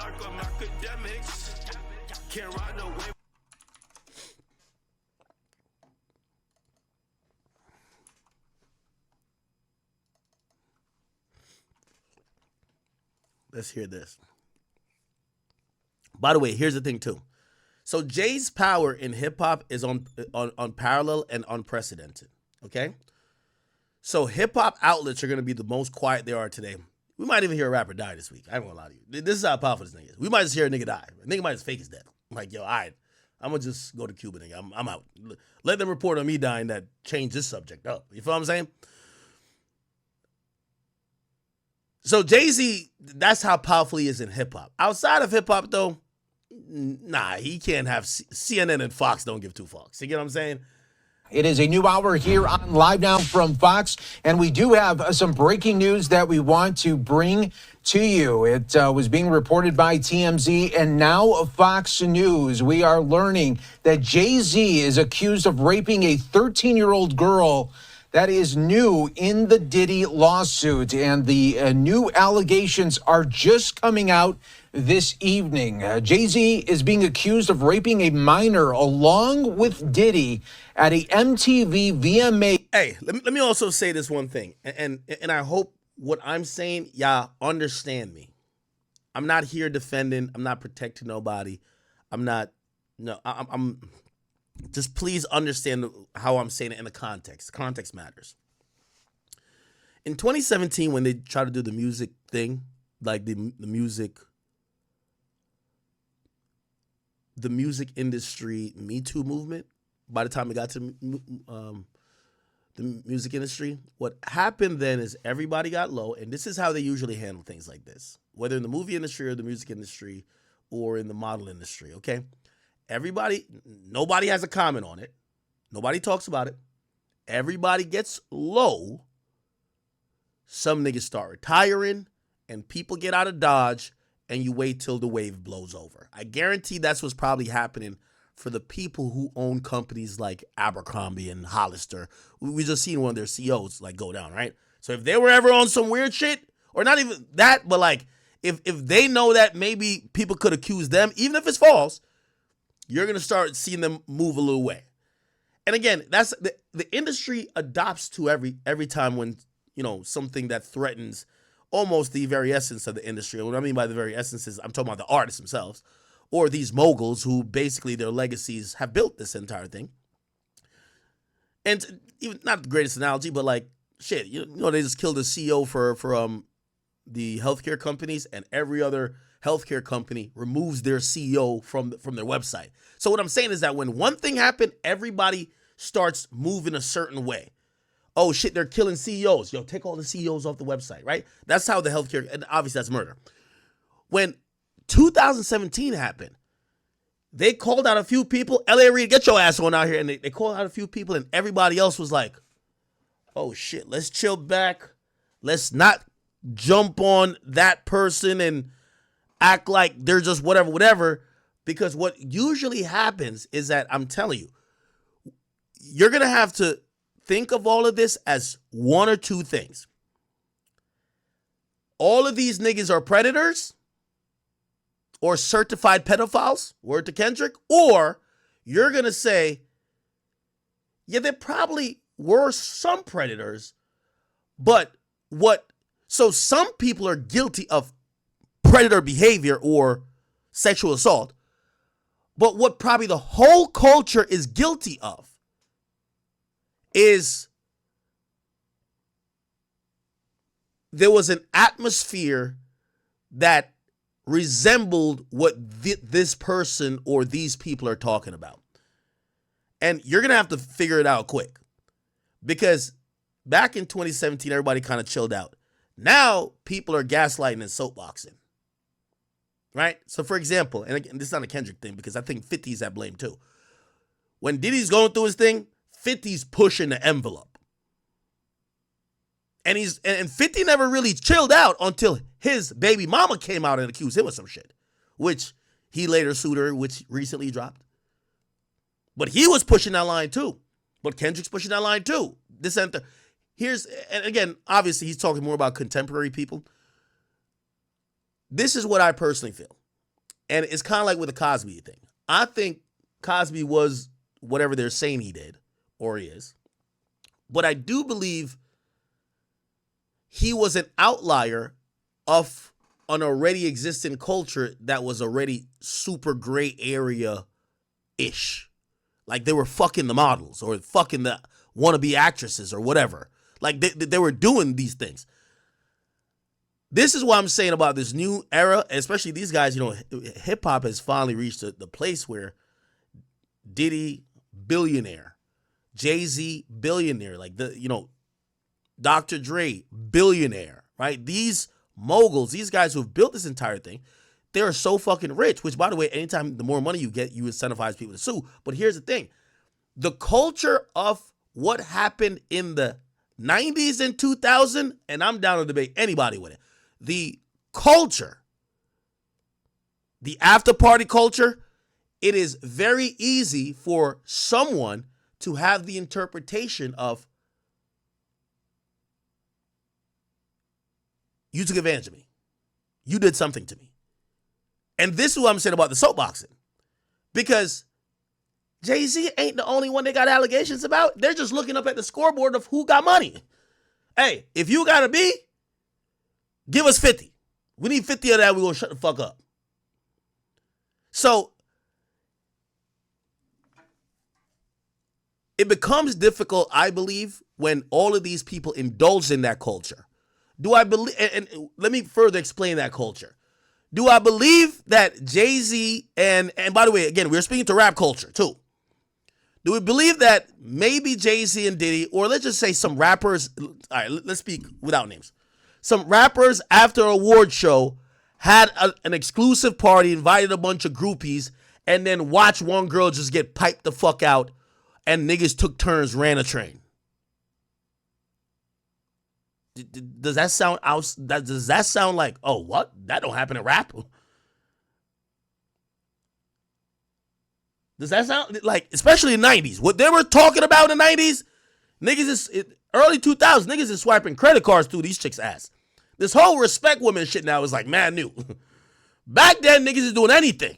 I'm Akademiks. Can't ride no wave. Let's hear this. By the way, here's the thing too. So Jay's power in hip hop is on parallel and unprecedented. Okay. So hip hop outlets are gonna be the most quiet they are today. We might even hear a rapper die this week. I ain't gonna lie to you. This is how powerful this nigga is. We might just hear a nigga die. A nigga might just fake his death. I'm like, yo, all right, I'm gonna just go to Cuba, nigga. I'm out. Let them report on me dying that changed this subject up. You feel what I'm saying? So Jay-Z, that's how powerful he is in hip hop. Outside of hip hop, though, nah, he can't have CNN and Fox don't give two fucks. You get what I'm saying? It is a new hour here on Live Now from Fox, and we do have some breaking news that we want to bring to you. It was being reported by TMZ and now Fox News. We are learning that Jay-Z is accused of raping a 13-year-old girl. That is new in the Diddy lawsuit, and the new allegations are just coming out this evening. Jay-Z is being accused of raping a minor along with Diddy at a MTV VMA. Hey, let me also say this one thing, and I hope what I'm saying, y'all understand me. I'm not here defending. I'm not protecting nobody. I'm just please understand how I'm saying it in the context. Context matters. In 2017, when they tried to do the music thing, like the music industry Me Too movement, by the time it got to the music industry, what happened then is everybody got low, and this is how they usually handle things like this, whether in the movie industry or the music industry or in the model industry, okay? Nobody has a comment on it. Nobody talks about it. Everybody gets low. Some niggas start retiring, and people get out of Dodge, and you wait till the wave blows over. I guarantee that's what's probably happening for the people who own companies like Abercrombie and Hollister. We just seen one of their CEOs like go down, right? So if they were ever on some weird shit, or not even that, but like if they know that maybe people could accuse them, even if it's false, you're going to start seeing them move a little way. And again, that's the industry adopts to every time when, you know, something that threatens almost the very essence of the industry. What I mean by the very essence is I'm talking about the artists themselves or these moguls who basically their legacies have built this entire thing. And even not the greatest analogy, but like shit, you know, they just killed a CEO for the healthcare companies, and every other healthcare company removes their CEO from their website. So what I'm saying is that when one thing happened, everybody starts moving a certain way. Oh shit, they're killing CEOs. Yo, take all the CEOs off the website, right? That's how the healthcare, and obviously that's murder. When 2017 happened, they called out a few people. L.A. Reid, get your ass on out here. And they called out a few people, and everybody else was like, oh shit, let's chill back. Let's not jump on that person and act like they're just whatever. Because what usually happens is that, I'm telling you, you're going to have to think of all of this as one or two things. All of these niggas are predators or certified pedophiles, word to Kendrick, or you're going to say, yeah, there probably were some predators, so some people are guilty of predator behavior or sexual assault, but what probably the whole culture is guilty of is there was an atmosphere that resembled what this person or these people are talking about. And you're going to have to figure it out quick. Because back in 2017, everybody kind of chilled out. Now, people are gaslighting and soapboxing. Right? So, for example, and again, this is not a Kendrick thing because I think 50's at blame too. When Diddy's going through his thing, 50's pushing the envelope. And 50 never really chilled out until his baby mama came out and accused him of some shit, which he later sued her, which recently dropped. But he was pushing that line too. But Kendrick's pushing that line too. And again, obviously he's talking more about contemporary people. This is what I personally feel. And it's kind of like with the Cosby thing. I think Cosby was whatever they're saying he did, or he is. But I do believe he was an outlier of an already existing culture that was already super gray area-ish. Like they were fucking the models or fucking the wannabe actresses or whatever. Like they were doing these things. This is what I'm saying about this new era, especially these guys. Hip hop has finally reached the place where Diddy, billionaire, Jay-Z, billionaire, like Dr. Dre, billionaire, right? These moguls, these guys who have built this entire thing, they are so fucking rich, which, by the way, anytime the more money you get, you incentivize people to sue. But here's the thing. The culture of what happened in the 90s and 2000, and I'm down to debate anybody with it, the culture, the after party culture, it is very easy for someone to have the interpretation of, you took advantage of me. You did something to me. And this is what I'm saying about the soapboxing. Because Jay-Z ain't the only one they got allegations about. They're just looking up at the scoreboard of who got money. Hey, if you got a B, give us 50. We need 50 of that, we're going to shut the fuck up. So, it becomes difficult, I believe, when all of these people indulge in that culture. Do I believe, and let me further explain that culture. Do I believe that Jay-Z, and by the way, again, we're speaking to rap culture too. Do we believe that maybe Jay-Z and Diddy, or let's just say some rappers, all right, let's speak without names. Some rappers after an award show had an exclusive party, invited a bunch of groupies, and then watched one girl just get piped the fuck out, and niggas took turns, ran a train. Does that sound does that sound like, oh, what? That don't happen in rap? Does that sound like, especially in the 90s, what they were talking about in the 90s, early 2000s, niggas is swiping credit cards through these chicks' ass. This whole respect women shit now is like mad new. Back then, niggas is doing anything.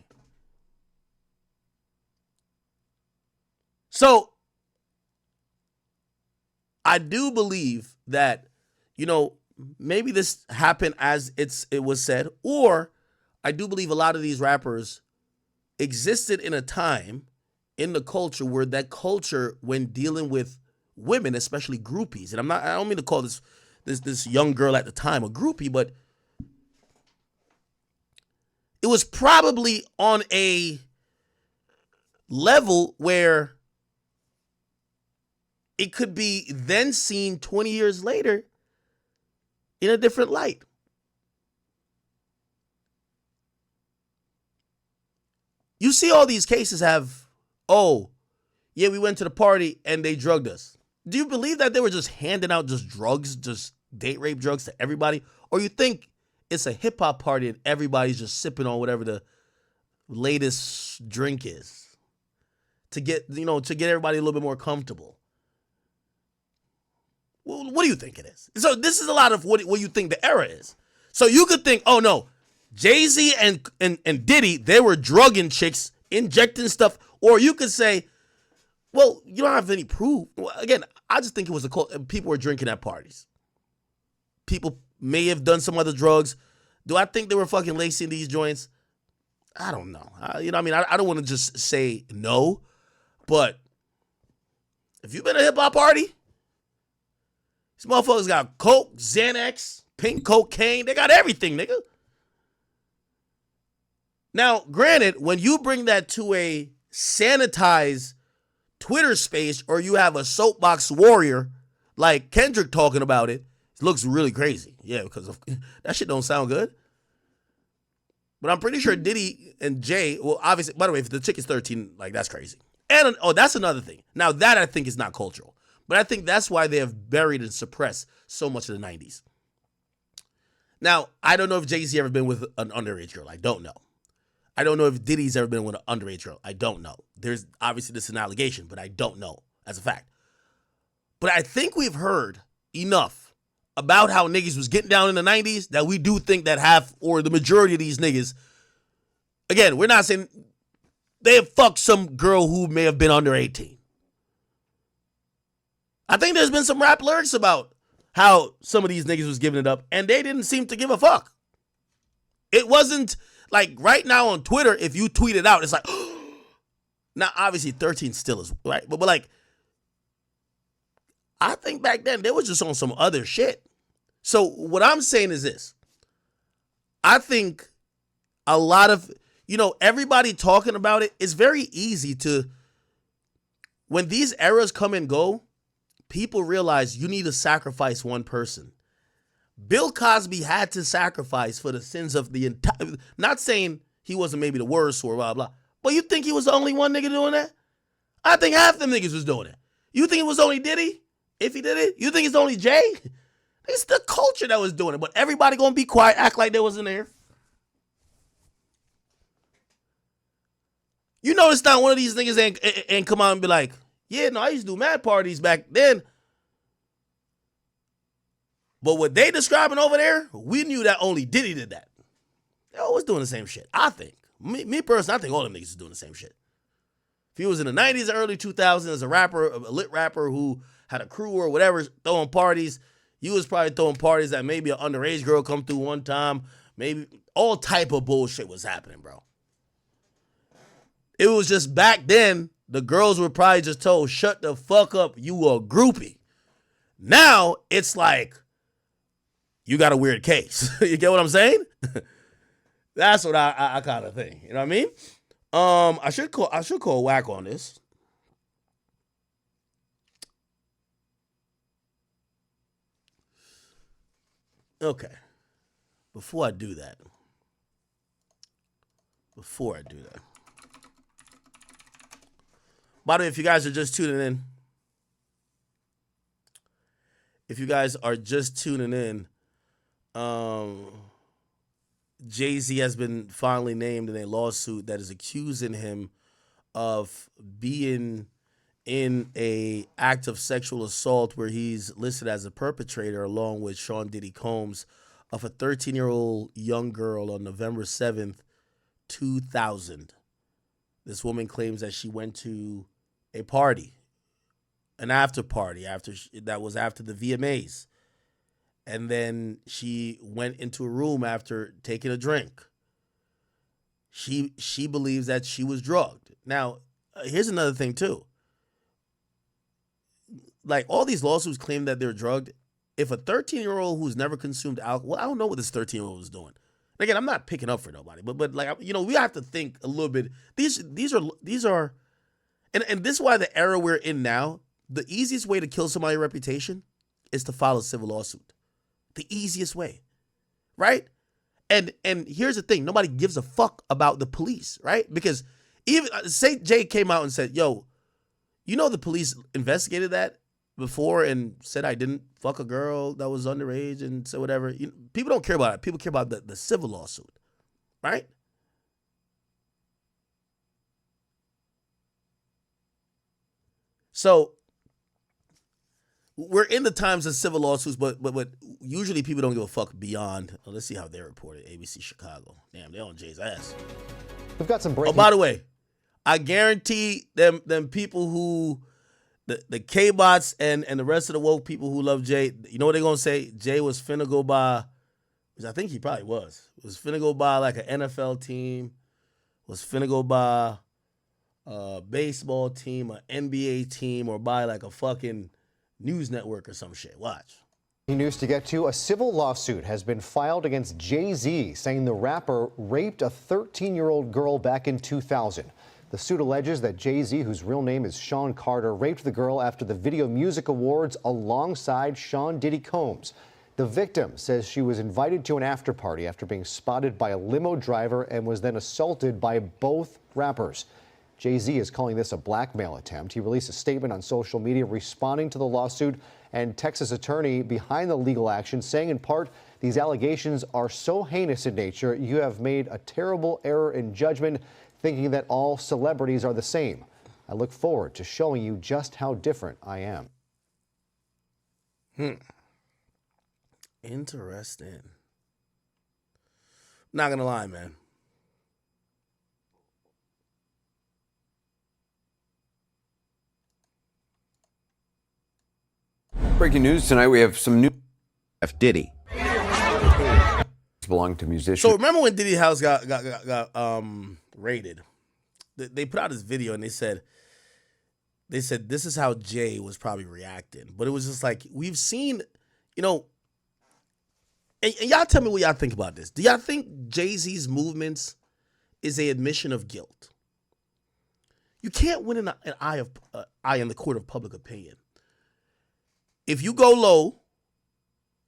So, I do believe that, maybe this happened as it was said, or I do believe a lot of these rappers existed in a time in the culture where that culture, when dealing with women, especially groupies, and I don't mean to call this young girl at the time a groupie, but it was probably on a level where it could be then seen 20 years later in a different light. You see all these cases have, oh, yeah, we went to the party and they drugged us. Do you believe that they were just handing out just drugs, just date rape drugs to everybody? Or you think it's a hip hop party and everybody's just sipping on whatever the latest drink is to get everybody a little bit more comfortable? Well, what do you think it is? So this is a lot of what you think the era is. So you could think, oh no, Jay-Z and Diddy, they were drugging chicks, injecting stuff. Or you could say, well, you don't have any proof. Well, again, I just think it was people were drinking at parties. People may have done some other drugs. Do I think they were fucking lacing these joints? I don't know. I don't want to just say no, but if you've been at a hip hop party, these motherfuckers got coke, Xanax, pink cocaine. They got everything, nigga. Now, granted, when you bring that to a sanitized Twitter space, or you have a soapbox warrior like Kendrick talking about it, it looks really crazy. Yeah, because that shit don't sound good. But I'm pretty sure Diddy and Jay, well, obviously, by the way, if the chick is 13, like, that's crazy. And, that's another thing. Now, that I think is not cultural. But I think that's why they have buried and suppressed so much of the 90s. Now, I don't know if Jay-Z ever been with an underage girl. I don't know. I don't know if Diddy's ever been with an underage girl. I don't know. There's obviously this is an allegation, but I don't know as a fact. But I think we've heard enough about how niggas was getting down in the 90s that we do think that half or the majority of these niggas Again, we're not saying they have fucked some girl who may have been under 18. I think there's been some rap lyrics about how some of these niggas was giving it up, and they didn't seem to give a fuck. It wasn't like right now on Twitter, if you tweet it out, it's like, now obviously 13 still is, right? But like, I think back then they was just on some other shit. So what I'm saying is this. I think a lot of, everybody talking about it, it's very easy to, when these eras come and go, people realize you need to sacrifice one person. Bill Cosby had to sacrifice for the sins of the entire, not saying he wasn't maybe the worst or blah, blah, but you think he was the only one nigga doing that? I think half them niggas was doing it. You think it was only Diddy? If he did it? You think it's only Jay? It's the culture that was doing it, but everybody gonna be quiet, act like they wasn't there. You know it's not one of these niggas ain't come out and be like, yeah, no, I used to do mad parties back then. But what they describing over there, we knew that only Diddy did that. They always doing the same shit, I think. Me personally, I think all them niggas is doing the same shit. If he was in the 90s or early 2000s as a rapper, a lit rapper who had a crew or whatever, throwing parties, you was probably throwing parties that maybe an underage girl come through one time. Maybe all type of bullshit was happening, bro. It was just back then, the girls were probably just told, shut the fuck up, you a groupie. Now, it's like, you got a weird case. You get what I'm saying? That's what I kind of think. You know what I mean? I should call whack on this. Okay. Before I do that. By the way, if you guys are just tuning in, Jay-Z has been finally named in a lawsuit that is accusing him of being in a act of sexual assault where he's listed as a perpetrator along with Sean Diddy Combs of a 13-year-old young girl on November 7th, 2000. This woman claims that she went to a party, an after party that was after the VMAs. And then she went into a room after taking a drink. She believes that she was drugged. Now, here's another thing too. Like, all these lawsuits claim that they're drugged. If a 13-year-old who's never consumed alcohol, well, I don't know what this 13-year-old was doing. Again, I'm not picking up for nobody, but like, we have to think a little bit. These are, and this is why the era we're in now, the easiest way to kill somebody's reputation is to file a civil lawsuit. The easiest way, right? And here's the thing. Nobody gives a fuck about the police, right? Because even, say Jay came out and said, yo, the police investigated that before and said I didn't fuck a girl that was underage and so whatever. People don't care about it. People care about the civil lawsuit, right? So we're in the times of civil lawsuits, but usually people don't give a fuck beyond. Oh, let's see how they reported. ABC Chicago. Damn, they're on Jay's ass. We've got some breaking. Oh, by the way, I guarantee them people who the K-bots and the rest of the woke people who love Jay, you know what they're gonna say? Jay was finna go by, which I think he probably was finna go by like an NFL team, was finna go by a baseball team, an NBA team, or by like a fucking news network or some shit. Watch. News to get to. A civil lawsuit has been filed against Jay-Z, saying the rapper raped a 13-year-old girl back in 2000. The suit alleges that Jay-Z, whose real name is Sean Carter, raped the girl after the Video Music Awards alongside Sean Diddy Combs. The victim says she was invited to an after party after being spotted by a limo driver and was then assaulted by both rappers. Jay-Z is calling this a blackmail attempt. He released a statement on social media responding to the lawsuit, and Texas attorney behind the legal action saying in part, these allegations are so heinous in nature, you have made a terrible error in judgment, thinking that all celebrities are the same. I look forward to showing you just how different I am. Interesting. Not gonna lie, man. Breaking news tonight, we have some new F. Diddy. belong to musicians. So remember when Diddy house got raided? They put out this video and they said this is how Jay was probably reacting. But it was just like, we've seen, you know, and y'all tell me what y'all think about this. Do y'all think Jay-Z's movements is an admission of guilt? You can't win an eye in the court of public opinion. If you go low,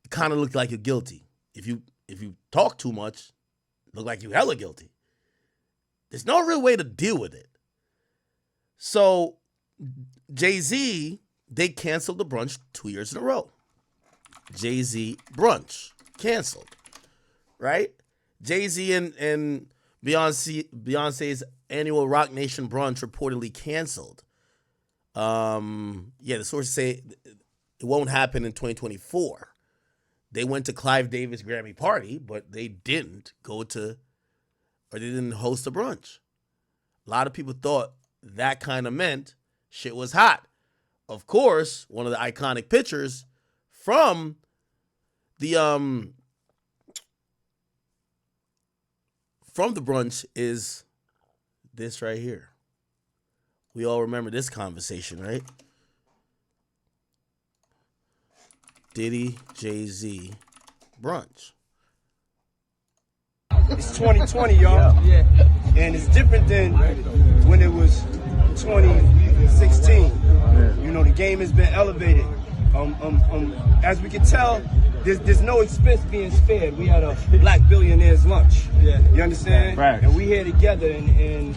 it kind of look like you're guilty. If you talk too much, look like you hella guilty. There's no real way to deal with it. So Jay-Z, they canceled the brunch 2 years in a row. Jay-Z brunch canceled, right? Jay-Z and Beyonce's annual Rock Nation brunch reportedly canceled. The sources say it won't happen in 2024. They went to Clive Davis Grammy party, but they didn't they didn't host a brunch. A lot of people thought that kind of meant shit was hot. Of course, one of the iconic pictures from the brunch is this right here. We all remember this conversation, right? Diddy, Jay-Z, brunch. It's 2020, y'all. Yeah. And it's different than when it was 2016. You know, the game has been elevated. As we can tell, there's no expense being spared. We had a black billionaire's lunch. Yeah. You understand? Right. And we here together, and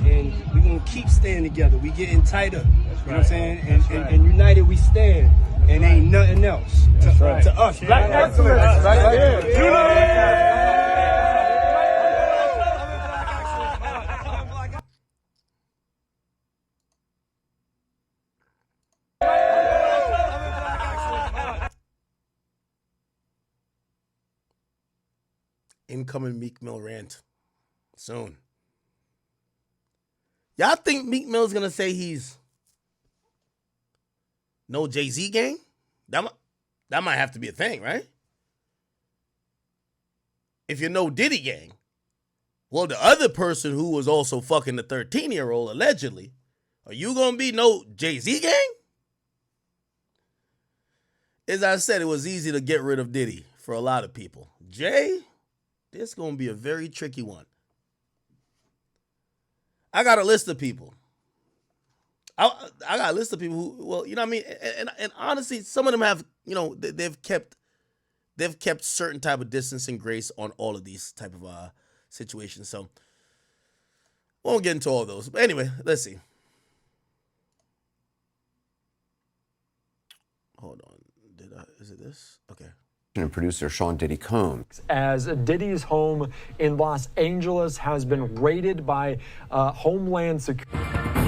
we're going to keep staying together. We getting tighter. That's right. You know what I'm saying? And united we stand. And ain't nothing else to us. Black excellence. Right? Yeah. Incoming Meek Mill rant soon. Y'all think Meek Mill's gonna say he's no Jay-Z gang? That might have to be a thing, right? If you're no Diddy gang, well, the other person who was also fucking the 13-year-old allegedly, are you gonna be no Jay-Z gang? As I said, it was easy to get rid of Diddy for a lot of people. Jay, this is gonna be a very tricky one. I got a list of people. I got a list of people who, well, you know what I mean? And honestly, some of them have, you know, they've kept certain type of distance and grace on all of these type of situations. So we won't get into all of those. But anyway, let's see. Hold on. Is it this? Okay. And producer Sean Diddy Combs. As Diddy's home in Los Angeles has been raided by Homeland Security.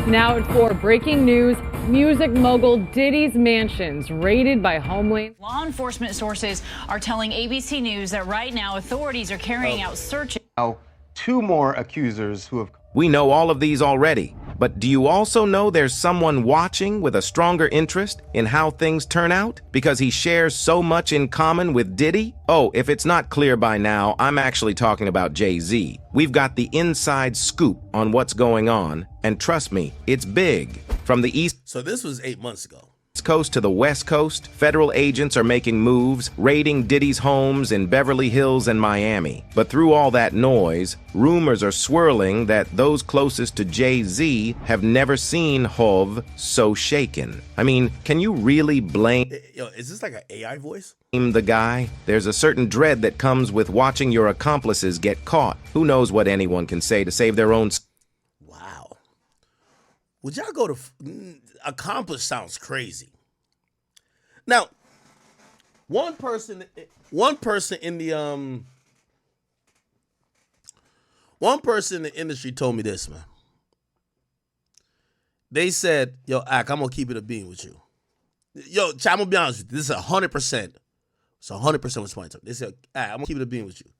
Now for breaking news, music mogul Diddy's mansions raided by Homeland. Law enforcement sources are telling ABC News that right now authorities are carrying out searches. Now, two more accusers who have... We know all of these already, but do you also know there's someone watching with a stronger interest in how things turn out? Because he shares so much in common with Diddy? Oh, if it's not clear by now, I'm actually talking about Jay-Z. We've got the inside scoop on what's going on, and trust me, it's big. From the East So this was 8 months ago. Coast to the West Coast, federal agents are making moves, raiding Diddy's homes in Beverly Hills and Miami. But through all that noise, rumors are swirling that those closest to Jay-Z have never seen Hov so shaken. I mean, can you really blame Yo, is this like an AI voice? the guy? There's a certain dread that comes with watching your accomplices get caught. Who knows what anyone can say to save their own... Wow. Would y'all go to... accomplish sounds crazy. Now, one person in the industry told me this, man. They said, yo, Ak, I'm gonna keep it a bean with you. Yo, Ch, I'm gonna be honest with you. This is 100%. It's 100% what's my time. They said, Ak, I'm gonna keep it a bean with you.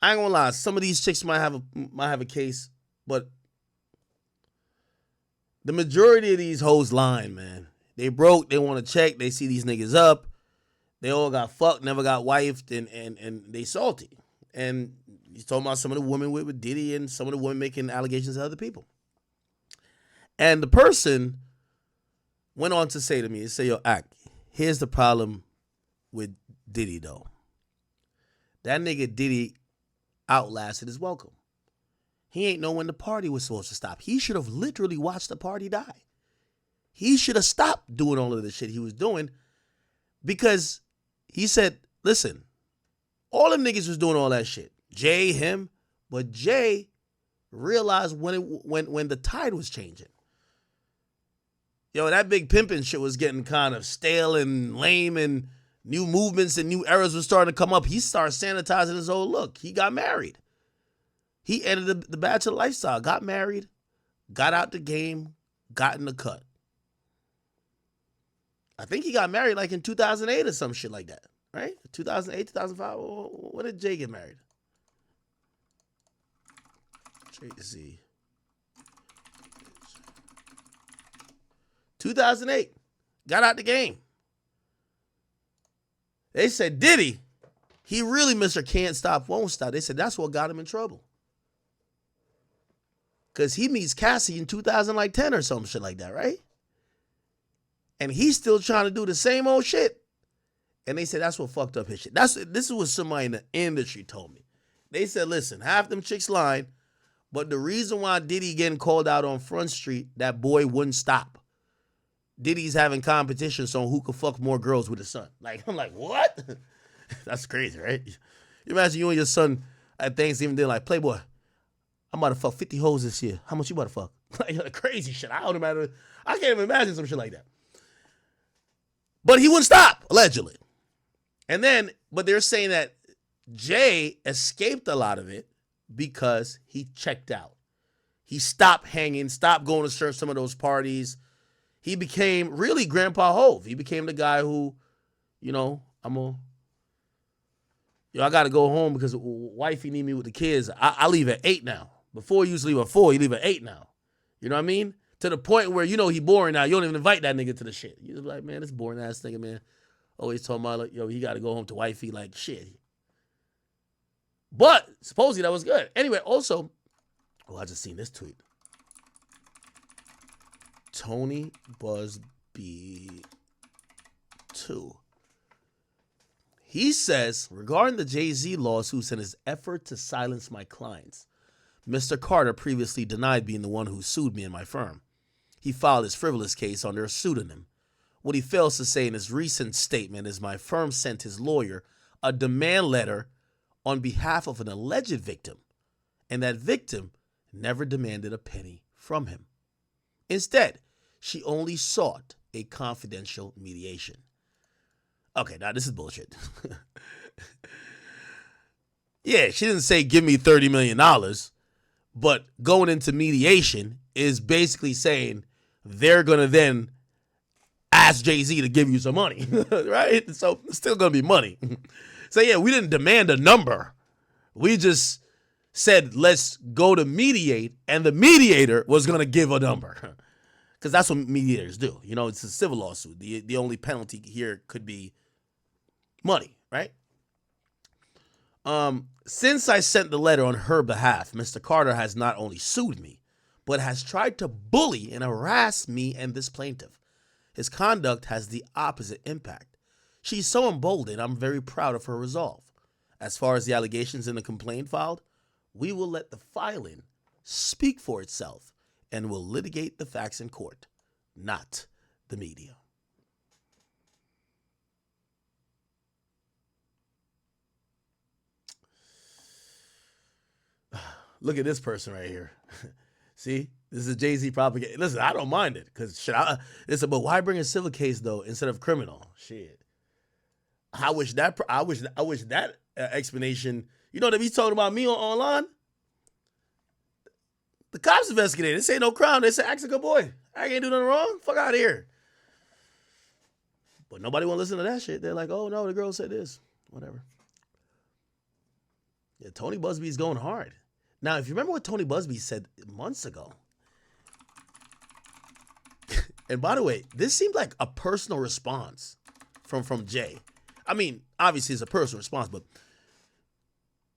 I ain't gonna lie, some of these chicks might have a case, but the majority of these hoes lying, man. They broke. They want to check. They see these niggas up. They all got fucked, never got wifed, and they salty. And he's talking about some of the women with Diddy and some of the women making allegations to other people. And the person went on to say to me, yo, Ak, here's the problem with Diddy, though. That nigga Diddy outlasted his welcome. He ain't know when the party was supposed to stop. He should have literally watched the party die. He should have stopped doing all of the shit he was doing because he said, listen, all them niggas was doing all that shit. Jay, him, but Jay realized when the tide was changing. Yo, that big pimping shit was getting kind of stale and lame, and new movements and new eras were starting to come up. He started sanitizing his whole look. He got married. He ended the bachelor lifestyle, got married, got out the game, got in the cut. I think he got married like in 2008 or some shit like that, right? 2008, 2005. When did Jay get married? Jay-Z. 2008. Got out the game. They said, Diddy, he really Mr. Can't Stop, Won't Stop. They said that's what got him in trouble. Because he meets Cassie in 2010 or some shit like that, right? And he's still trying to do the same old shit. And they said that's what fucked up his shit. This is what somebody in the industry told me. They said, listen, half them chicks lying, but the reason why Diddy getting called out on Front Street, that boy wouldn't stop. Diddy's having competitions on who could fuck more girls with his son. Like, I'm like, what? That's crazy, right? You imagine you and your son at Thanksgiving dinner, like, Playboy, I'm about to fuck 50 hoes this year. How much you about to fuck? Like, crazy shit. I can't even imagine some shit like that. But he wouldn't stop, allegedly. And then, but they're saying that Jay escaped a lot of it because he checked out. He stopped hanging, stopped going to some of those parties. He became really Grandpa Hove. He became the guy who, I got to go home because wifey need me with the kids. I leave at 8 now. Before he used to leave at 4, he leave at 8 now. You know what I mean? To the point where, he boring now. You don't even invite that nigga to the shit. You're like, man, this boring ass nigga, man. Always talking about, like, he got to go home to wifey, like, shit. But supposedly that was good. Anyway, also, I just seen this tweet. Tony Buzbee 2. He says, regarding the Jay-Z lawsuits and his effort to silence my clients, Mr. Carter previously denied being the one who sued me and my firm. He filed his frivolous case under a pseudonym. What he fails to say in his recent statement is my firm sent his lawyer a demand letter on behalf of an alleged victim, and that victim never demanded a penny from him. Instead, she only sought a confidential mediation. Okay, now this is bullshit. Yeah, she didn't say give me $30 million, but going into mediation is basically saying they're going to then ask Jay-Z to give you some money, right? So it's still going to be money. So yeah, we didn't demand a number. We just said, let's go to mediate, and the mediator was going to give a number. Because that's what mediators do. It's a civil lawsuit. The only penalty here could be money, right? Since I sent the letter on her behalf, Mr. Carter has not only sued me, but has tried to bully and harass me and this plaintiff. His conduct has the opposite impact. She's so emboldened, I'm very proud of her resolve. As far as the allegations in the complaint filed, we will let the filing speak for itself and will litigate the facts in court, not the media. Look at this person right here. See, this is Jay-Z propaganda. Listen, I don't mind it because shit. But why bring a civil case though instead of criminal? Shit. I wish that explanation. They be talking about me online. The cops investigated. This ain't no crime. They said, ask a good boy. I ain't do nothing wrong. Fuck out of here. But nobody want to listen to that shit. They're like, oh no, the girl said this. Whatever. Yeah, Tony Buzbee's going hard. Now, if you remember what Tony Buzbee said months ago, And by the way, this seemed like a personal response from Jay. I mean, obviously it's a personal response, but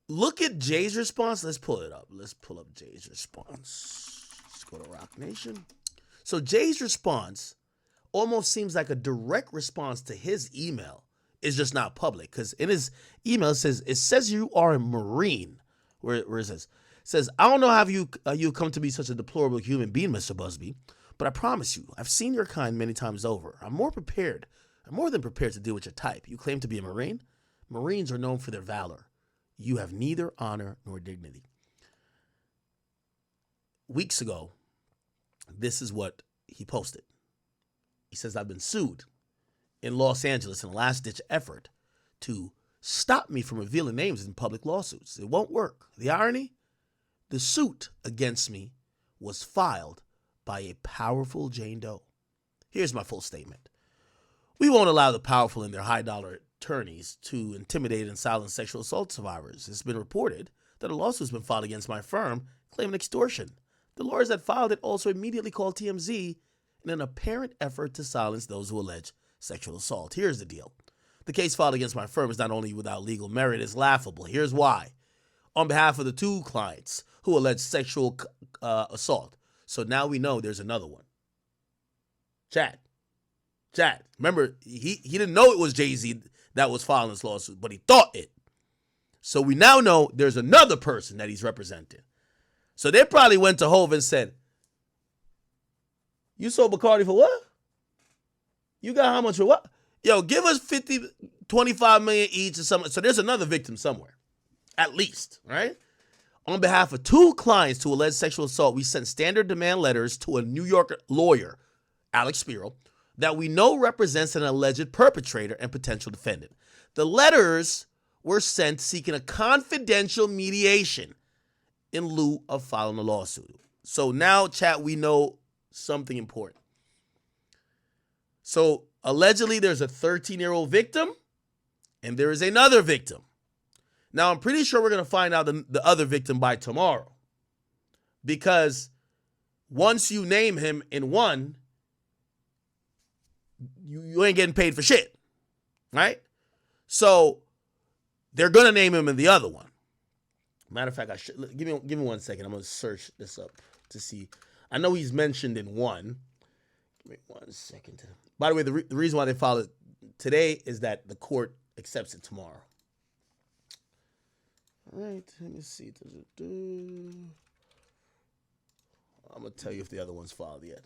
look at Jay's response. Let's pull it up. Let's pull up Jay's response. Let's go to Rock Nation. So Jay's response almost seems like a direct response to his email. It's just not public, because in his email it says you are a Marine. Where it says, I don't know how you come to be such a deplorable human being, Mr. Buzbee, but I promise you, I've seen your kind many times over. I'm more than prepared to deal with your type. You claim to be a Marine? Marines are known for their valor. You have neither honor nor dignity. Weeks ago, this is what he posted. He says, I've been sued in Los Angeles in a last-ditch effort to stop me from revealing names in public lawsuits. It won't work. The irony? The suit against me was filed by a powerful Jane Doe. Here's my full statement. We won't allow the powerful and their high-dollar attorneys to intimidate and silence sexual assault survivors. It's been reported that a lawsuit has been filed against my firm claiming extortion. The lawyers that filed it also immediately called TMZ in an apparent effort to silence those who allege sexual assault. Here's the deal. The case filed against my firm is not only without legal merit, it's laughable. Here's why. On behalf of the two clients who alleged sexual assault. So now we know there's another one. Chat. Remember, he didn't know it was Jay-Z that was filing this lawsuit, but he thought it. So we now know there's another person that he's representing. So they probably went to Hov and said, you sold Bacardi for what? You got how much for what? Yo, give us 50, 25 million each or something. So there's another victim somewhere, at least, right? On behalf of two clients to alleged sexual assault, we sent standard demand letters to a New York lawyer, Alex Spiro, that we know represents an alleged perpetrator and potential defendant. The letters were sent seeking a confidential mediation in lieu of filing a lawsuit. So now, chat, we know something important. So allegedly there's a 13-year-old victim and there is another victim. Now I'm pretty sure we're going to find out the other victim by tomorrow, because once you name him in one, you ain't getting paid for shit, right? So they're going to name him in the other one. Matter of fact, give me 1 second. I'm going to search this up to see. I know he's mentioned in one. Give me 1 second. By the way, the reason why they filed it today is that the court accepts it tomorrow. All right, let me see. I'm going to tell you if the other one's filed yet.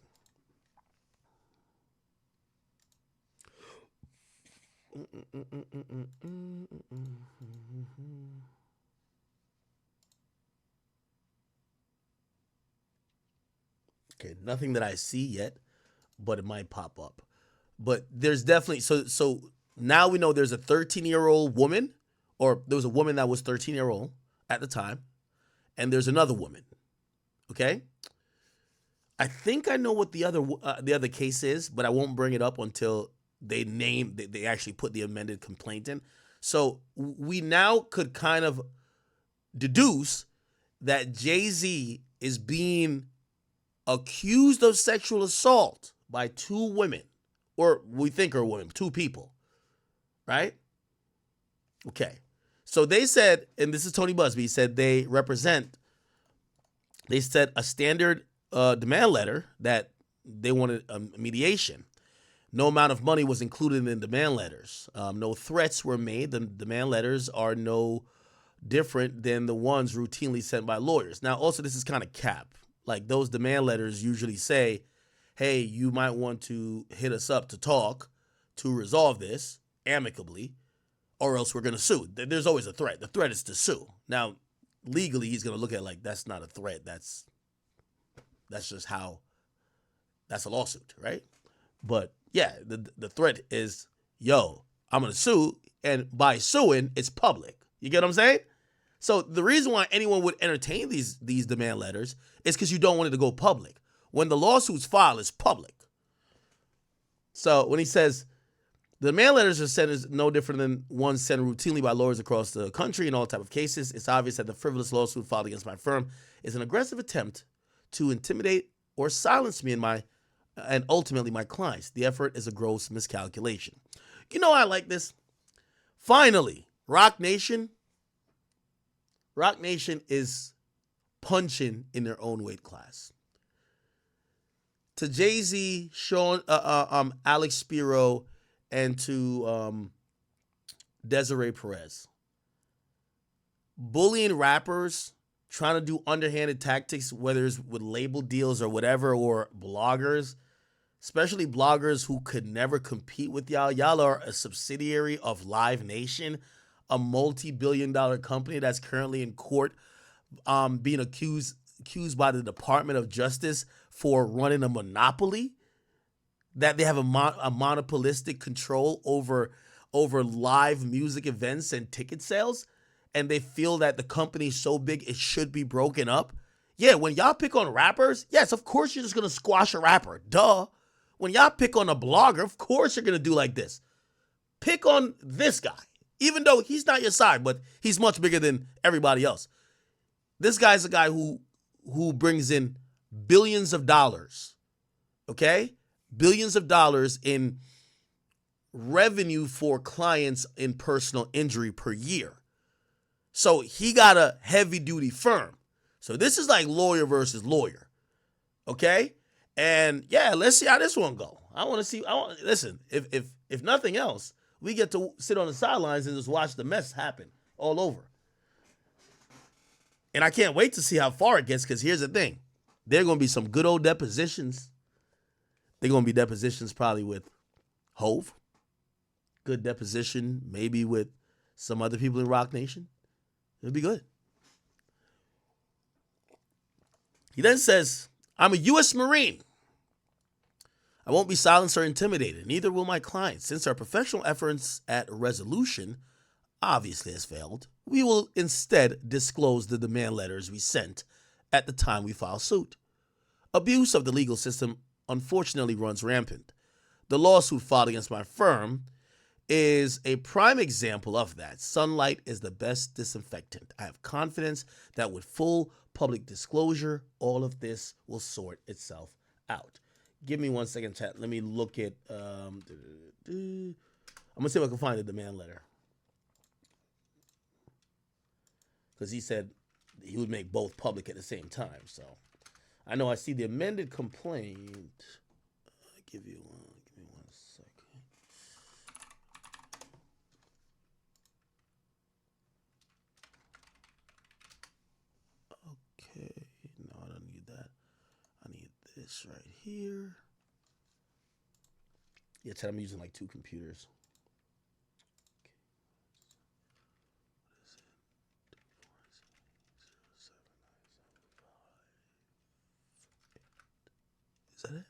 Okay, nothing that I see yet, but it might pop up. But there's definitely, so now we know there's a 13-year-old woman, or there was a woman that was 13-year-old at the time, and there's another woman, okay? I think I know what the other case is, but I won't bring it up until they actually put the amended complaint in. So we now could kind of deduce that Jay-Z is being accused of sexual assault by two women, or we think are women, two people, right? Okay. So they said, and this is Tony Buzbee, said they said a standard demand letter that they wanted a mediation. No amount of money was included in the demand letters. No threats were made. The demand letters are no different than the ones routinely sent by lawyers. Now, also, this is kind of cap. Like, those demand letters usually say, hey, you might want to hit us up to talk to resolve this amicably, or else we're going to sue. There's always a threat. The threat is to sue. Now, legally, he's going to look at it like, that's not a threat. That's just how, that's a lawsuit, right? But yeah, the threat is, yo, I'm going to sue, and by suing, it's public. You get what I'm saying? So the reason why anyone would entertain these demand letters is because you don't want it to go public. When the lawsuit's filed, it's public. So when he says the demand letters are sent is no different than ones sent routinely by lawyers across the country in all type of cases, it's obvious that the frivolous lawsuit filed against my firm is an aggressive attempt to intimidate or silence me in my and ultimately my clients. The effort is a gross miscalculation. You know, I like this. Finally, Rock Nation is punching in their own weight class. To Jay-Z, Sean, Alex Spiro, and to Desiree Perez. Bullying rappers, trying to do underhanded tactics, whether it's with label deals or whatever, or bloggers, especially bloggers who could never compete with y'all. Y'all are a subsidiary of Live Nation, a multi-billion-dollar company that's currently in court being accused by the Department of Justice for running a monopoly, that they have a monopolistic control over live music events and ticket sales, and they feel that the company's so big it should be broken up. Yeah, when y'all pick on rappers, yes, of course you're just going to squash a rapper. Duh. When y'all pick on a blogger, of course you're going to do like this. Pick on this guy, even though he's not your side, but he's much bigger than everybody else. This guy's a guy who brings in billions of dollars, okay? Billions of dollars in revenue for clients in personal injury per year. So he got a heavy-duty firm. So this is like lawyer versus lawyer, okay? And yeah, let's see how this one go. Listen, if nothing else, we get to sit on the sidelines and just watch the mess happen all over. And I can't wait to see how far it gets, because here's the thing. There are going to be some good old depositions. They're going to be depositions probably with Hove. Good deposition, maybe with some other people in Rock Nation. It'll be good. He then says, I'm a U.S. Marine. I won't be silenced or intimidated. Neither will my clients. Since our professional efforts at resolution obviously has failed, we will instead disclose the demand letters we sent at the time we filed suit. Abuse of the legal system unfortunately runs rampant. The lawsuit filed against my firm is a prime example of that. Sunlight is the best disinfectant. I have confidence that with full public disclosure, all of this will sort itself out. Give me 1 second, chat. Let me look at, I'm going to see if I can find the demand letter. Because he said he would make both public at the same time. So I know I see the amended complaint. Give me 1 second. Okay, no, I don't need that. I need this right here. Yeah, chat, I'm using like two computers. Is that it?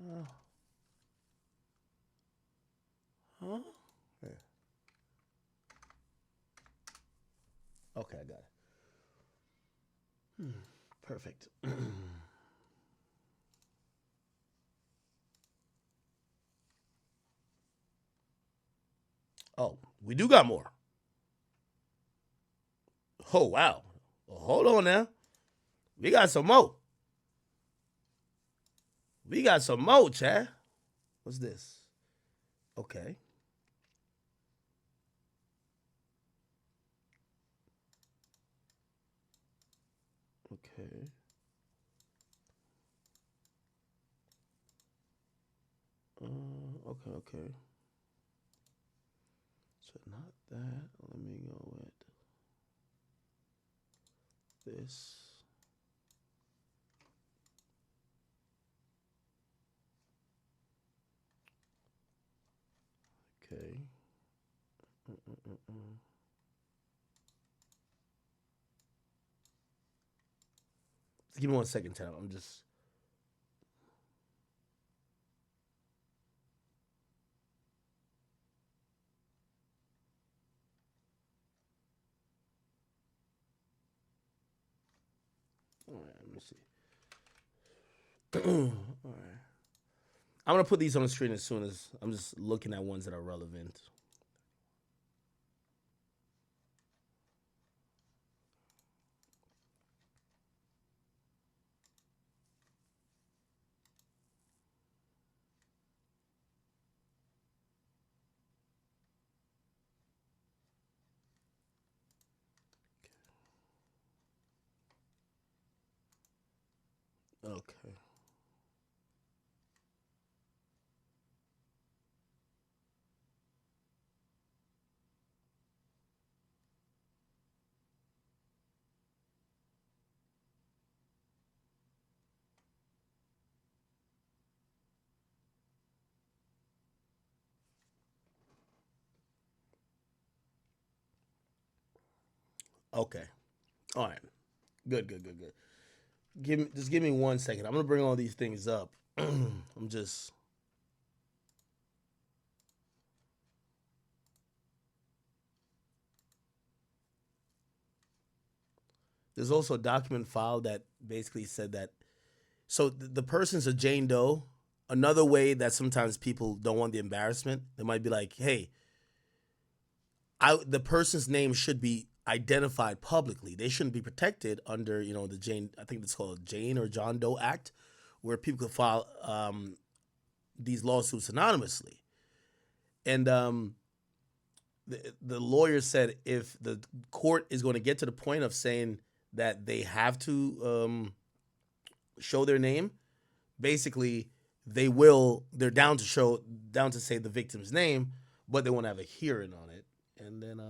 Yeah. Huh? Yeah. Okay, I got it. Perfect. Oh, we do got more. Oh, wow. Well, hold on now. We got some more. We got some more, Chad. What's this? Okay. Okay. Okay. So not that. Let me go with this. Okay. Just give me 1 second, Tom. I'm just. All right, let me see. All right. I'm going to put these on the screen as soon as I'm just looking at ones that are relevant. Okay. Okay. All right. Good. Give me 1 second. I'm gonna bring all these things up. I'm just. There's also a document filed that basically said that. So the person's a Jane Doe. Another way that sometimes people don't want the embarrassment, they might be like, "Hey, the person's name should be identified publicly. They shouldn't be protected under, the Jane. I think it's called Jane or John Doe Act, where people could file these lawsuits anonymously." And the lawyer said if the court is going to get to the point of saying that they have to show their name, basically they're down to say the victim's name, but they won't have a hearing on it. And then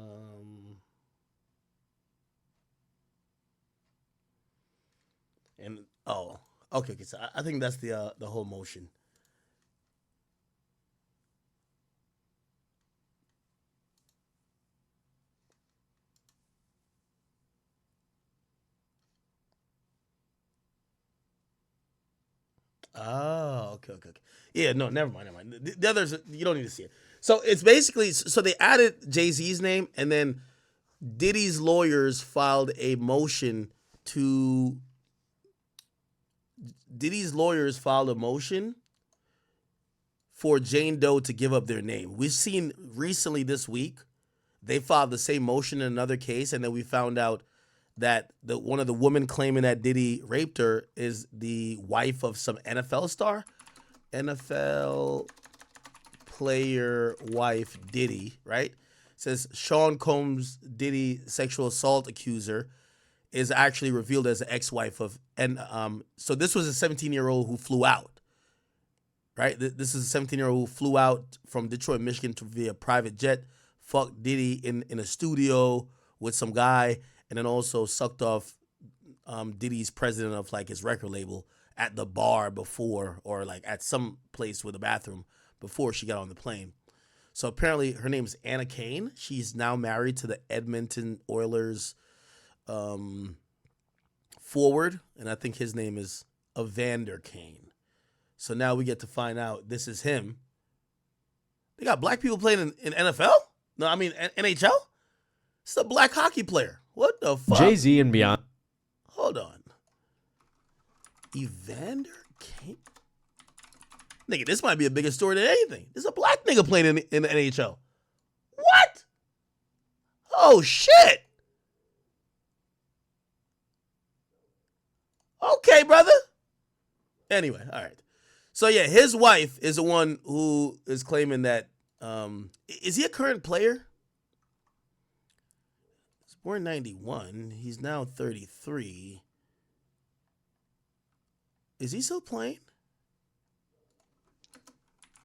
okay, so I think that's the whole motion. Oh, okay. Yeah, no, never mind. The others, you don't need to see it. So it's basically, so they added Jay-Z's name, and then Diddy's lawyers filed a motion for Jane Doe to give up their name. We've seen recently this week, they filed the same motion in another case, and then we found out that one of the women claiming that Diddy raped her is the wife of some NFL star. NFL player wife Diddy, right? It says Sean Combs, Diddy sexual assault accuser, is actually revealed as the ex-wife of, and so this was a 17-year-old who flew out, right? This is a 17-year-old who flew out from Detroit, Michigan via private jet, fucked Diddy in a studio with some guy, and then also sucked off Diddy's president of like his record label at the bar before, or like at some place with a bathroom before she got on the plane. So apparently her name is Anna Kane. She's now married to the Edmonton Oilers forward, and I think his name is Evander Kane. So now we get to find out this is him. They got black people playing in NFL? No, I mean NHL? It's a black hockey player. What the fuck? Jay-Z and beyond. Hold on. Evander Kane? Nigga, this might be a bigger story than anything. There's a black nigga playing in the NHL. What? Oh, shit. Okay, brother. Anyway, all right. So, yeah, his wife is the one who is claiming that, is he a current player? He's born 91. He's now 33. Is he still playing?